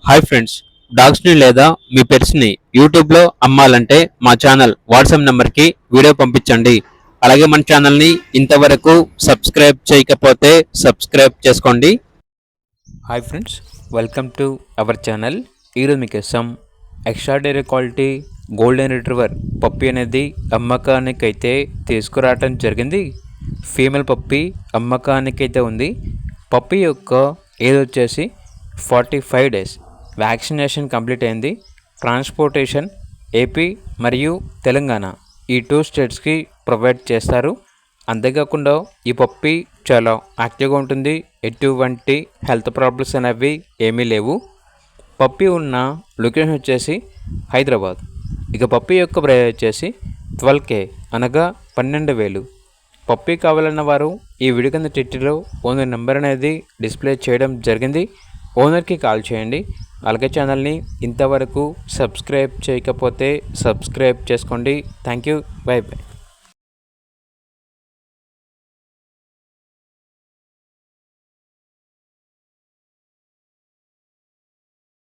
Hi friends, డాగ్స్ని లేదా మీ పెట్స్ని యూట్యూబ్లో అమ్మాలంటే మా ఛానల్ వాట్సాప్ నెంబర్కి వీడియో పంపించండి. అలాగే మన ఛానల్ని ఇంతవరకు సబ్స్క్రైబ్ చేయకపోతే సబ్స్క్రైబ్ చేసుకోండి. Hi friends, welcome to our channel. ఈరోజు మీకోసం ఎక్స్ట్రాడరీ క్వాలిటీ గోల్డెన్ రిట్రీవర్ పప్పి అనేది అమ్మకానికైతే తీసుకురావటం జరిగింది. ఫీమేల్ పప్పి అమ్మకానికైతే ఉంది. పప్పి యొక్క ఏజ్ వచ్చేసి 45 డేస్. వ్యాక్సినేషన్ కంప్లీట్ అయింది. ట్రాన్స్పోర్టేషన్ ఏపీ మరియు తెలంగాణ ఈ 2 స్టేట్స్కి ప్రొవైడ్ చేస్తారు. అంతేకాకుండా ఈ పప్పి చాలా యాక్టివ్గా ఉంటుంది. ఎటువంటి హెల్త్ ప్రాబ్లమ్స్ అనేవి ఏమీ లేవు. పప్పి ఉన్న లొకేషన్ వచ్చేసి హైదరాబాద్. ఇక పప్పి యొక్క ప్రైస్ వచ్చేసి 12K అనగా 12,000. పప్పి కావాలన్న వారు ఈ వీడియో కింద టైటిల్లో ఓనర్ నెంబర్ అనేది డిస్ప్లే చేయడం జరిగింది. ఓనర్కి కాల్ చేయండి. అలాగే ఛానల్ని ఇంతవరకు సబ్స్క్రైబ్ చేయకపోతే సబ్స్క్రైబ్ చేసుకోండి. Thank you. By by.